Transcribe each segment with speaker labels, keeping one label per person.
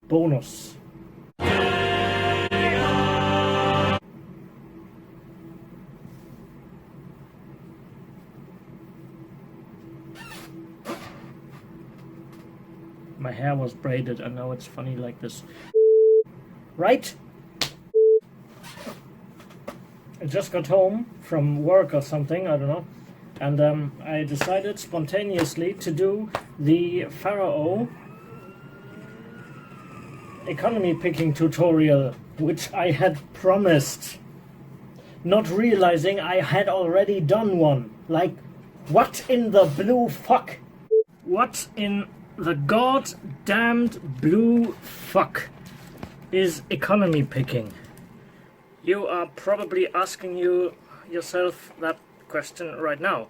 Speaker 1: bonus. My hair was braided, and now it's funny like this. Right? I just got home from work or something, I don't know. And I decided spontaneously to do the Pharaoh economy picking tutorial, which I had promised, not realizing I had already done one. Like, what in the blue fuck? What in the goddamned blue fuck is economy picking? You are probably asking yourself that question right now.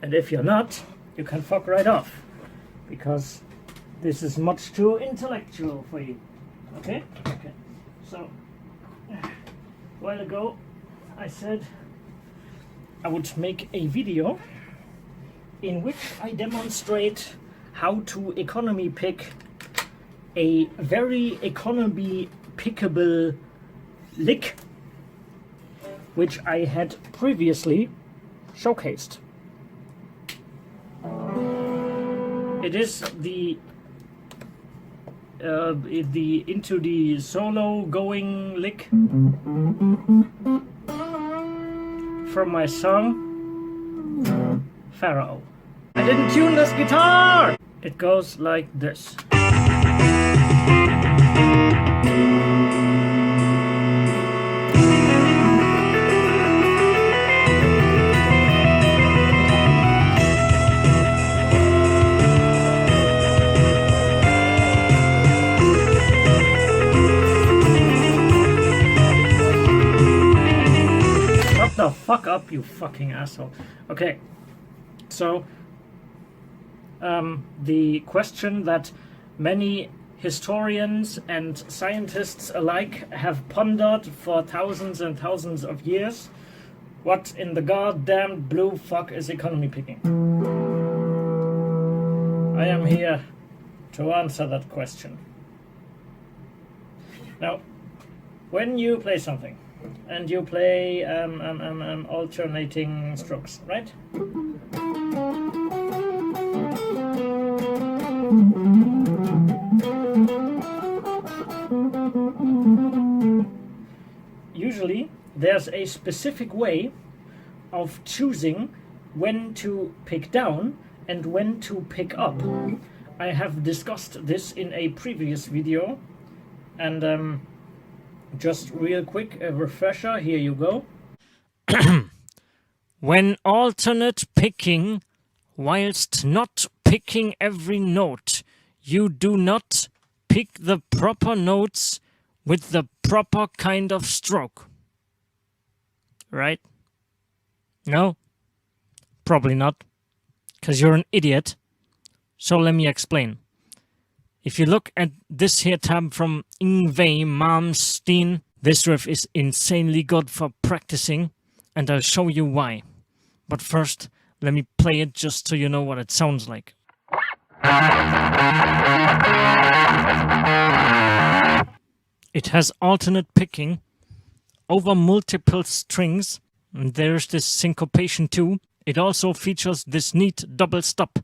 Speaker 1: And if you're not, you can fuck right off. Because this is much too intellectual for you. Okay? Okay. So, a while ago, I said I would make a video in which I demonstrate how to economy pick a very economy pickable lick, which I had previously showcased. It is the into the solo going lick from my song Pharaoh. I didn't tune this guitar! It goes like this. Shut the fuck up, you fucking asshole. Okay, so the question that many historians and scientists alike have pondered for thousands and thousands of years: what in the goddamn blue fuck is economy picking? I am here to answer that question. Now, when you play something, and you play alternating strokes, right? Usually, there's a specific way of choosing when to pick down and when to pick up. I have discussed this in a previous video, and just real quick, a refresher, here you go. When alternate picking, whilst not picking every note, you do not pick the proper notes with the proper kind of stroke. Right? No? Probably not. Because you're an idiot. So let me explain. If you look at this here tab from Yngwie Malmsteen, this riff is insanely good for practicing, and I'll show you why. But first, let me play it just so you know what it sounds like. It has alternate picking over multiple strings, and there's this syncopation too. It also features this neat double stop.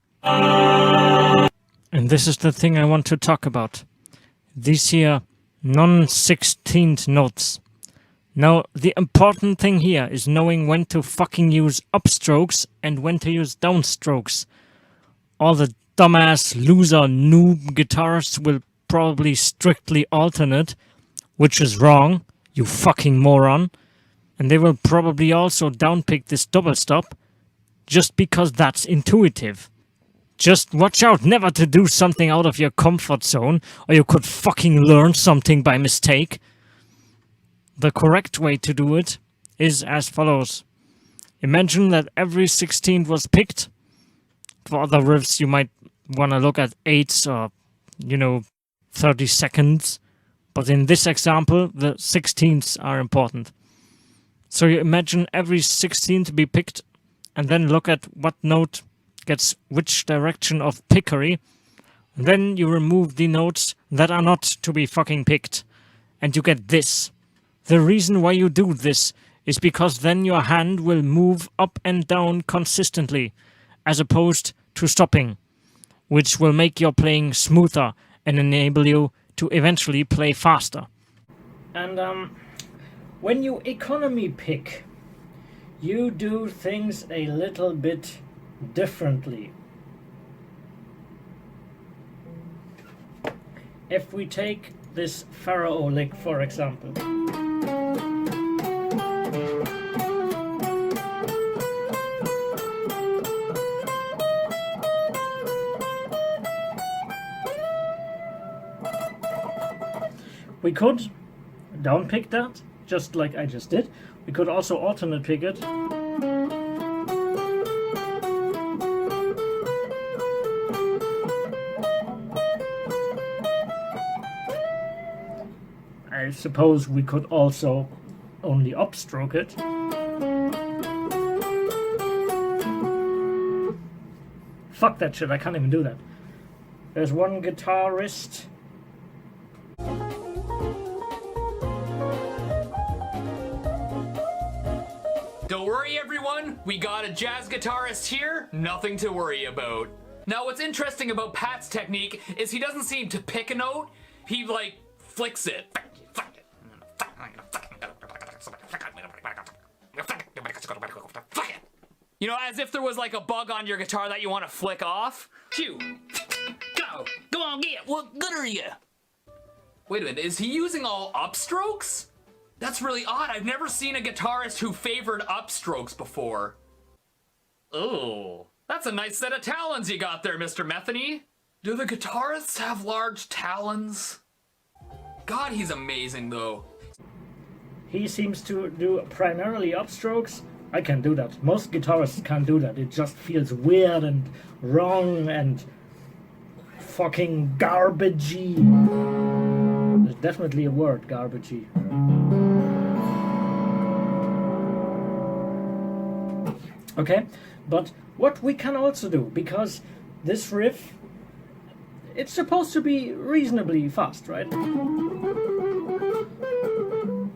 Speaker 1: And this is the thing I want to talk about. These here non-16th notes. Now, the important thing here is knowing when to fucking use upstrokes and when to use downstrokes. All the dumbass loser noob guitarists will probably strictly alternate, which is wrong, you fucking moron. And they will probably also downpick this double stop, just because that's intuitive. Just watch out never to do something out of your comfort zone, or you could fucking learn something by mistake. The correct way to do it is as follows. Imagine that every 16th was picked. For other riffs you might want to look at 8ths or, 30 seconds. But in this example, the 16ths are important. So you imagine every 16th to be picked, and then look at what note gets which direction of pickery Then you remove the notes that are not to be fucking picked, and you get this. The reason why you do this is because then your hand will move up and down consistently, as opposed to stopping, which will make your playing smoother and enable you to eventually play faster. And when you economy pick, you do things a little bit differently. If we take this Pharaoh lick, for example. We could down pick that, just like I just did. We could also alternate pick it. I suppose we could also only upstroke it. Fuck that shit, I can't even do that. There's one guitarist.
Speaker 2: Don't worry everyone, we got a jazz guitarist here, nothing to worry about. Now what's interesting about Pat's technique is he doesn't seem to pick a note, he like flicks it. You know, as if there was like a bug on your guitar that you want to flick off. Q. Go on, get it. What good are you? Wait a minute, is he using all upstrokes? That's really odd. I've never seen a guitarist who favored upstrokes before. Oh, that's a nice set of talons you got there, Mr. Metheny. Do the guitarists have large talons? God, he's amazing though.
Speaker 1: He seems to do primarily upstrokes. I can do that. Most guitarists can't do that. It just feels weird and wrong and fucking garbagey. There's definitely a word, garbagey. Okay, but what we can also do, because this riff, it's supposed to be reasonably fast, right?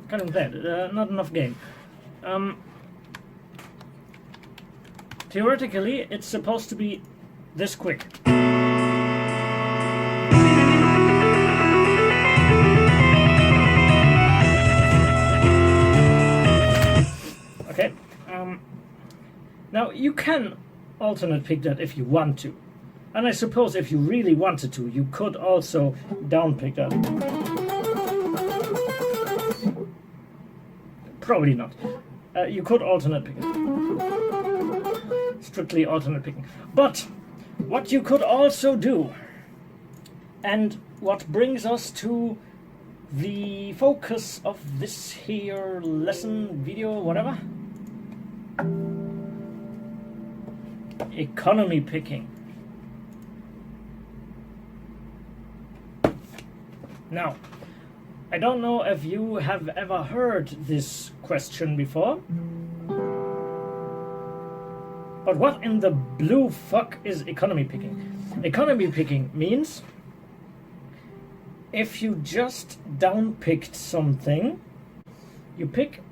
Speaker 1: Kind of bad, not enough gain. Theoretically, it's supposed to be this quick. Okay. Now, you can alternate pick that if you want to. And I suppose if you really wanted to, you could also down pick that. Probably not. You could alternate pick it. Strictly alternate picking. But what you could also do, and what brings us to the focus of this here lesson, video, whatever. Economy picking. Now, I don't know if you have ever heard this question before, but what in the blue fuck is economy picking? Economy picking means if you just downpicked something, you pick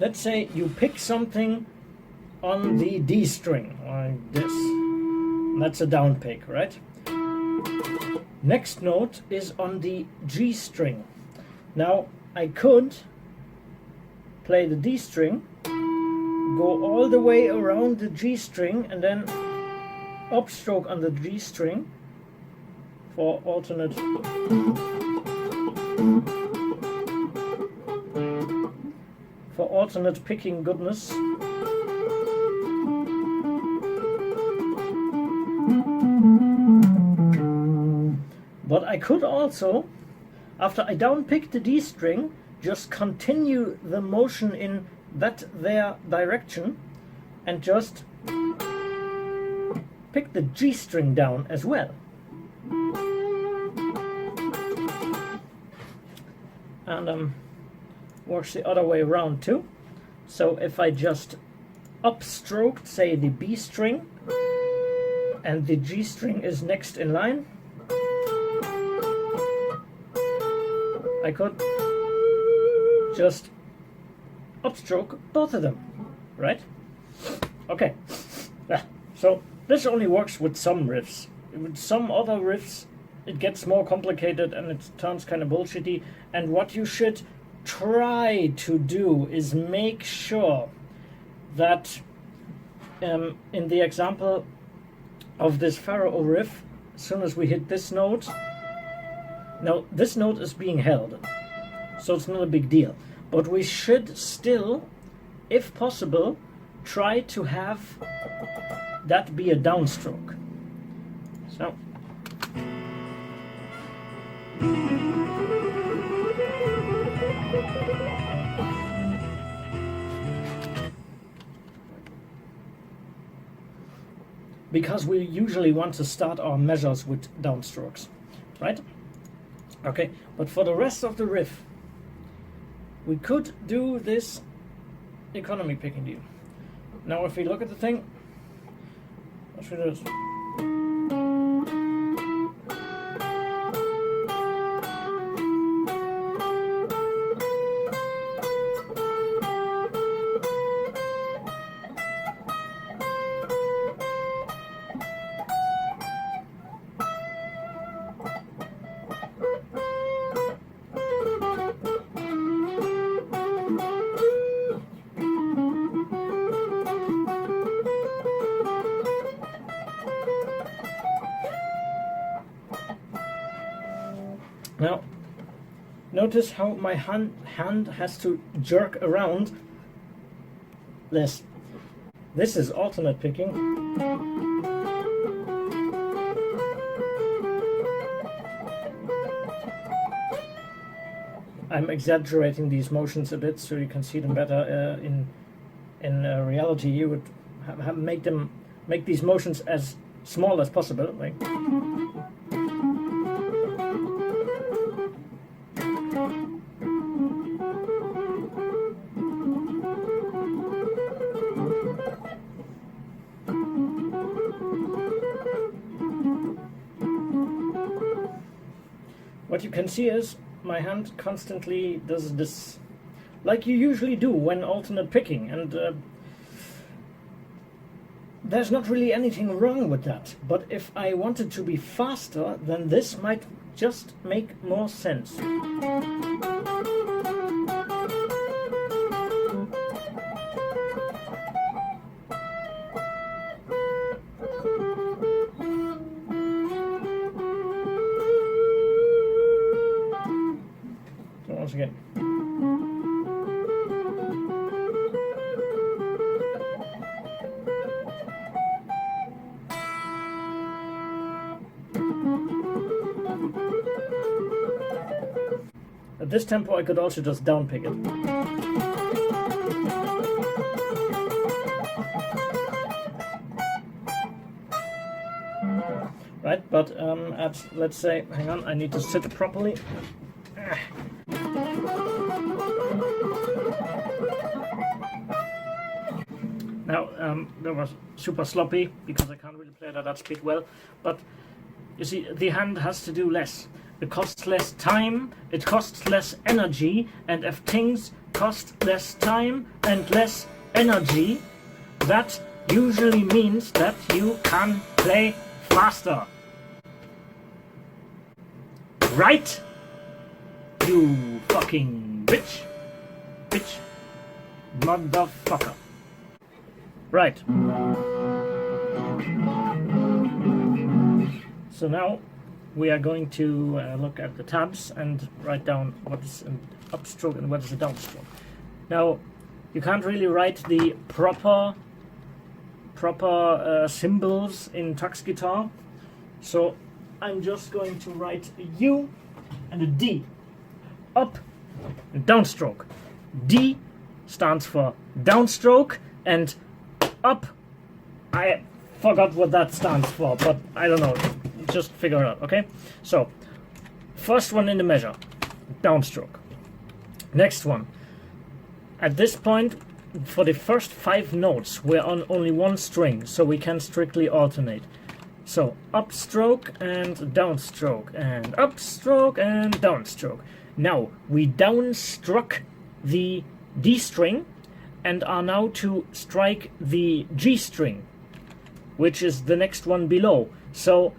Speaker 1: let's say you pick something on the D string, like this. That's a down pick, right? Next note is on the G string. Now, I could play the D string, go all the way around the G string, and then upstroke on the G string for alternate picking goodness. But I could also, after I downpick the D string, just continue the motion in that there direction and just pick the G string down as well. And works the other way around too. So if I just upstroked, say, the B string, and the G string is next in line, I could just upstroke both of them, right? Okay, so this only works with some riffs. With some other riffs, it gets more complicated and it turns kind of bullshitty. And what you should try to do is make sure that in the example of this Pharaoh riff, as soon as we hit this note, now this note is being held, so it's not a big deal. But we should still, if possible, try to have that be a downstroke. So. Because we usually want to start our measures with downstrokes, right? Okay, but for the rest of the riff, we could do this economy picking deal. Now if we look at the thing, let's do this. Now, notice how my hand has to jerk around this. This is alternate picking. I'm exaggerating these motions a bit so you can see them better. In reality, you would make these motions as small as possible. Like. What you can see is my hand constantly does this, like you usually do when alternate picking, and there's not really anything wrong with that. But if I wanted to be faster, then this might just make more sense. Once again. At this tempo I could also just down pick it. Right, but at, let's say, hang on, I need to sit properly. Now, that was super sloppy because I can't really play it at that speed well, but you see, the hand has to do less. It costs less time, it costs less energy, and if things cost less time and less energy, that usually means that you can play faster. Right? You fucking bitch. Bitch. Motherfucker. Right. So now we are going to look at the tabs and write down what is an upstroke and what is a downstroke. Now, you can't really write the proper symbols in Tux guitar, so I'm just going to write a U and a D. Up and downstroke. D stands for downstroke, and up, I forgot what that stands for, but I don't know, just figure it out, okay? So, first one in the measure, downstroke. Next one, at this point, for the first 5 notes, we're on only one string, so we can strictly alternate. So upstroke and downstroke, and upstroke and downstroke. Now we downstruck the D string and are now to strike the G string, which is the next one below. So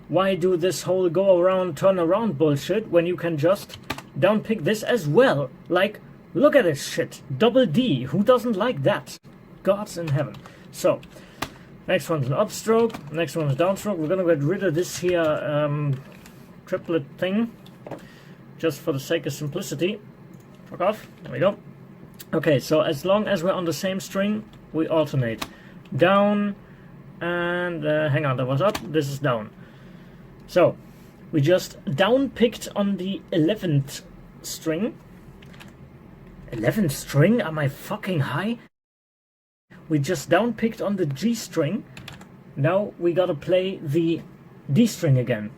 Speaker 1: why do this whole go around, turn around bullshit when you can just downpick this as well? Like, look at this shit. Double D. Who doesn't like that? Gods in heaven. So, next one's an upstroke. Next one is downstroke. We're gonna get rid of this here triplet thing, just for the sake of simplicity. Fuck off. There we go. Okay, so as long as we're on the same string, we alternate. Down and hang on, that was up. This is down. So we just downpicked on the 11th string. 11th string? Am I fucking high? We just downpicked on the G string. Now we gotta play the D string again.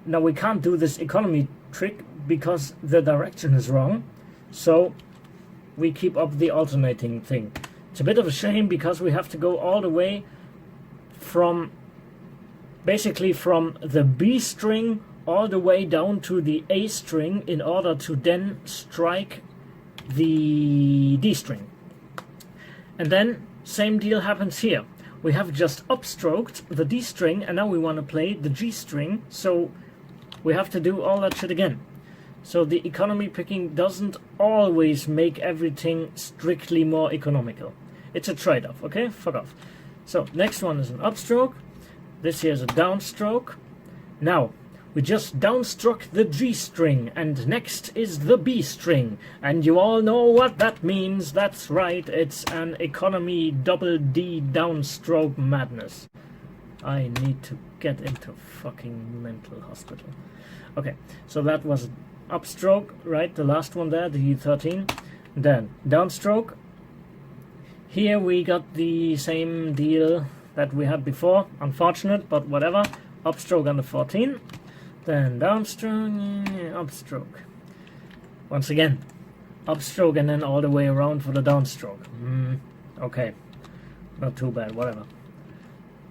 Speaker 1: Now we can't do this economy trick because the direction is wrong. So we keep up the alternating thing. It's a bit of a shame because we have to go all the way from basically from the B string all the way down to the A string in order to then strike the D string. And then same deal happens here. We have just upstroked the D string and now we want to play the G string, so we have to do all that shit again. So the economy picking doesn't always make everything strictly more economical. It's a trade-off, okay? Fuck off. So next one is an upstroke. This here is a downstroke. Now, we just downstruck the G string, and next is the B string. And you all know what that means. That's right, it's an economy double D downstroke madness. I need to get into fucking mental hospital. Okay, so that was upstroke, right? The last one there, the 13. Then downstroke. Here we got the same deal that we had before. Unfortunate, but whatever. Upstroke on the 14. Then downstroke, upstroke. Once again, upstroke and then all the way around for the downstroke. Okay, not too bad, whatever.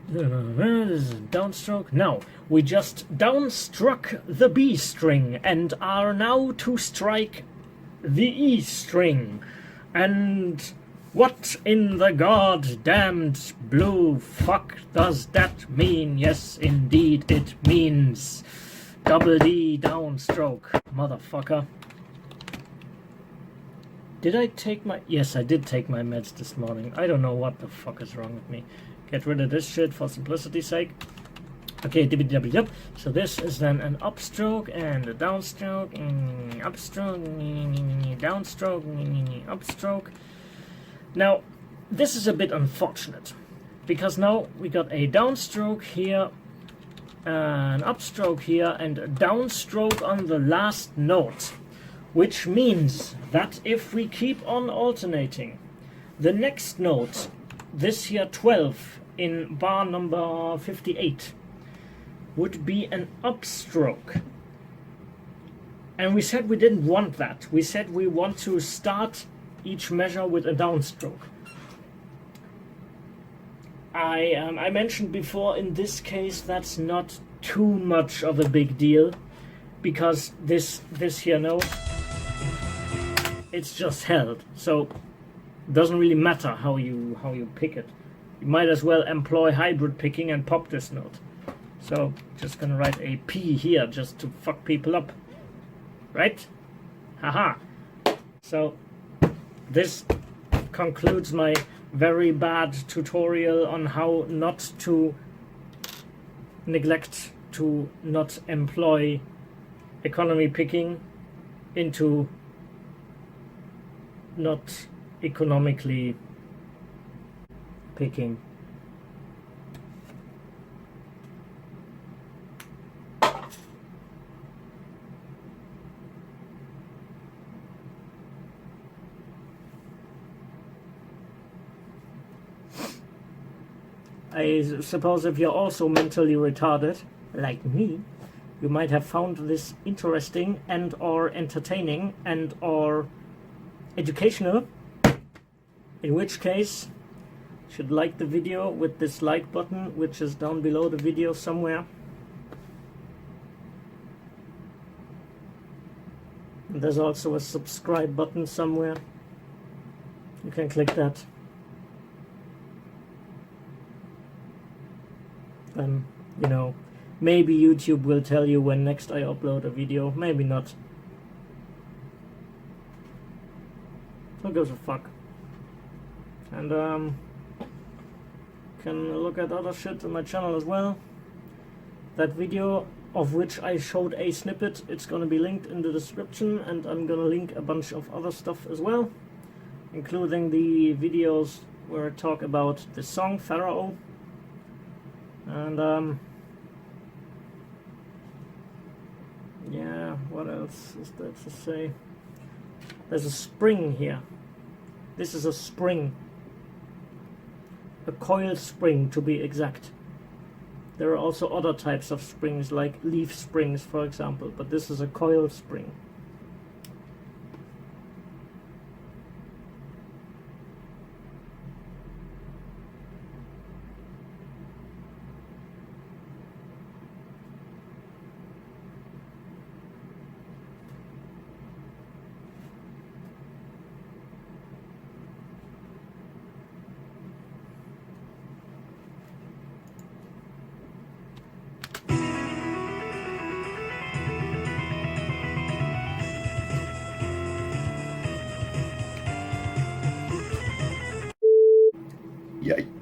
Speaker 1: This is downstroke. Now, we just downstruck the B string and are now to strike the E string. And what in the goddamned blue fuck does that mean? Yes, indeed, it means double D downstroke, motherfucker. Did I take my... Yes, I did take my meds this morning. I don't know what the fuck is wrong with me. Get rid of this shit for simplicity's sake. Okay, dibbidi-dabby-dub. So this is then an upstroke and a downstroke, upstroke, downstroke, upstroke. Now, this is a bit unfortunate, because now we got a downstroke here, an upstroke here, and a downstroke on the last note, which means that if we keep on alternating, the next note, this here 12 in bar number 58, would be an upstroke. And we said we didn't want that. We said we want to start each measure with a downstroke. I mentioned before, in this case that's not too much of a big deal, because this here note, it's just held, so it doesn't really matter how you pick it. You might as well employ hybrid picking and pop this note. So just gonna write a P here just to fuck people up, right? Haha. So this concludes my very bad tutorial on how not to neglect to not employ economy picking into not economically picking. I suppose if you're also mentally retarded, like me, you might have found this interesting and or entertaining and or educational. In which case, you should like the video with this like button, which is down below the video somewhere. And there's also a subscribe button somewhere. You can click that. Then, you know, maybe YouTube will tell you when next I upload a video, maybe not. Who gives a fuck? And can look at other shit on my channel as well. That video of which I showed a snippet, it's gonna be linked in the description, and I'm gonna link a bunch of other stuff as well, including the videos where I talk about the song Pharaoh. And yeah, what else is there to say? There's a spring here. This is a spring. A coil spring, to be exact. There are also other types of springs, like leaf springs, for example, but this is a coil spring.
Speaker 3: Yikes.